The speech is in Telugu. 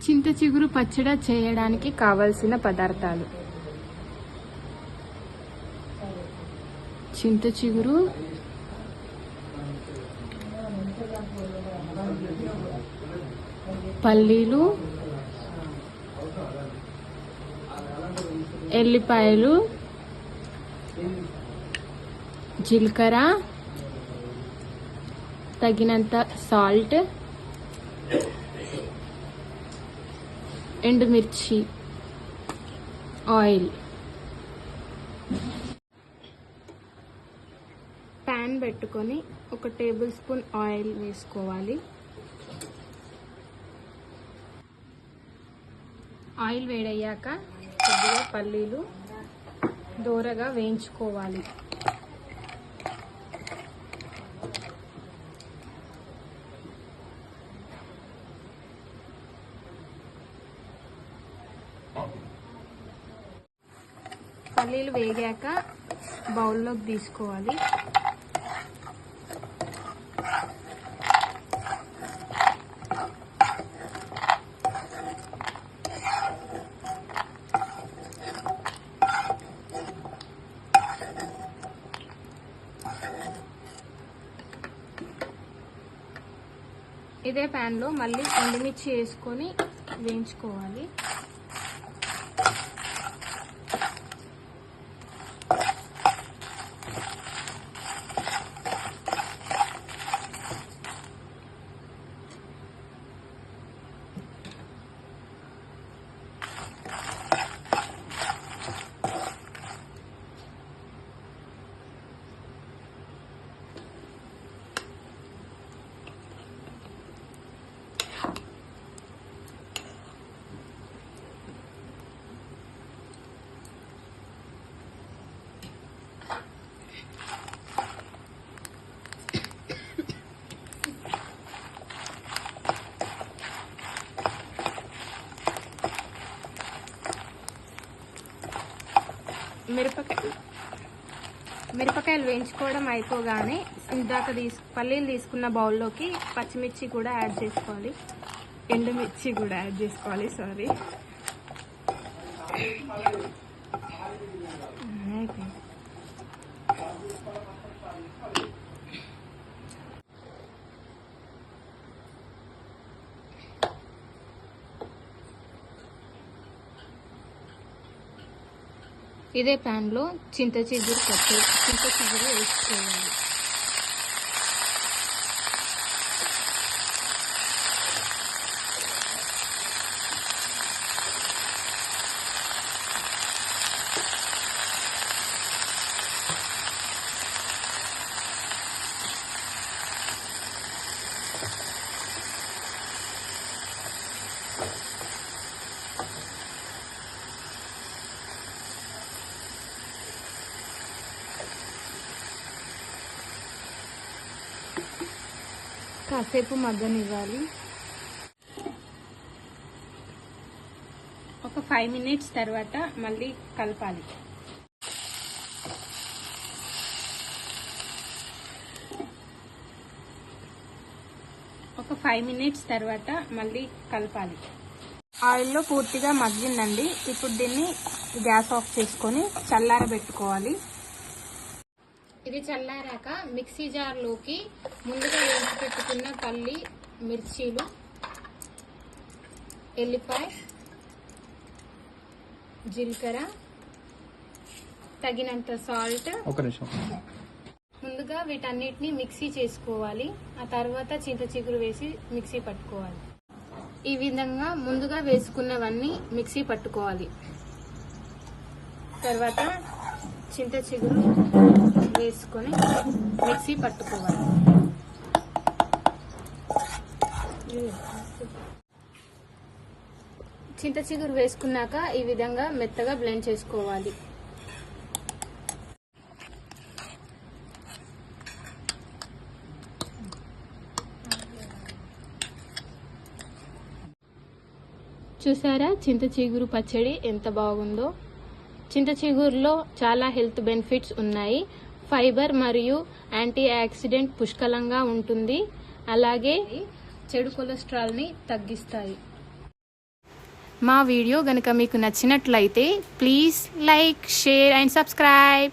చింత చిగురు పచ్చడి చేయడానికి కావలసిన పదార్థాలు: చింత చిగురు, పల్లీలు, ఎల్లిపాయలు, జీలకర్ర, తగినంత సాల్ట్, ఎండుమిర్చి, ఆయిల్. ప్యాన్ పెట్టుకొని 1 టేబుల్ స్పూన్ ఆయిల్ వేసుకోవాలి. ఆయిల్ వేడయ్యాక కొద్దిగా పల్లీలు దోరగా వేయించుకోవాలి. పల్లీలు వేగాక బౌల్లోకి తీసుకోవాలి. ఇదే ప్యాన్లో మళ్ళీ ఎండుమిర్చి వేసుకొని వేయించుకోవాలి. మిరపకాయలు వేయించుకోవడం అయిపోగానే పల్లీలు తీసుకున్న బౌల్లోకి పచ్చిమిర్చి కూడా యాడ్ చేసుకోవాలి, ఎండుమిర్చి కూడా యాడ్ చేసుకోవాలి. సారీ. ఇదే ప్యాన్లో చింత చిగురు వేసుకోవాలి. కాసేపు మగ్గనివ్వాలి. ఒక 5 మినిట్స్ తర్వాత మళ్ళీ కలపాలి. ఆయిల్లో పూర్తిగా మగ్గిందండి. ఇప్పుడు దీన్ని గ్యాస్ ఆఫ్ చేసుకొని చల్లారబెట్టుకోవాలి. ఇది చల్లారాక మిక్సీ జార్లోకి ముందుగా వేసి పెట్టుకున్న పల్లి, మిర్చీలు, ఎల్లిపాయ, జీలకర్ర, తగినంత సాల్ట్, ముందుగా వీటన్నిటిని మిక్సీ చేసుకోవాలి. ఆ తర్వాత చింత చిగురు వేసి మిక్సీ పట్టుకోవాలి. ఈ విధంగా ముందుగా వేసుకున్నవన్నీ మిక్సీ పట్టుకోవాలి. తర్వాత చింత చిగురు వేసుకొని మిక్సీ పట్టుకోవాలి. చింత చిగురు వేసుకున్నాక ఈ విధంగా మెత్తగా బ్లెండ్ చేసుకోవాలి. చూసారా చింత చిగురు పచ్చడి ఎంత బాగుందో. చింత చిగురులో చాలా హెల్త్ బెనిఫిట్స్ ఉన్నాయి. ఫైబర్ మరియు యాంటీ ఆక్సిడెంట్ పుష్కలంగా ఉంటుంది. అలాగే చెడు కొలెస్ట్రాల్ని తగ్గిస్తాయి. మా వీడియో కనుక మీకు నచ్చినట్లయితే please like, share and subscribe.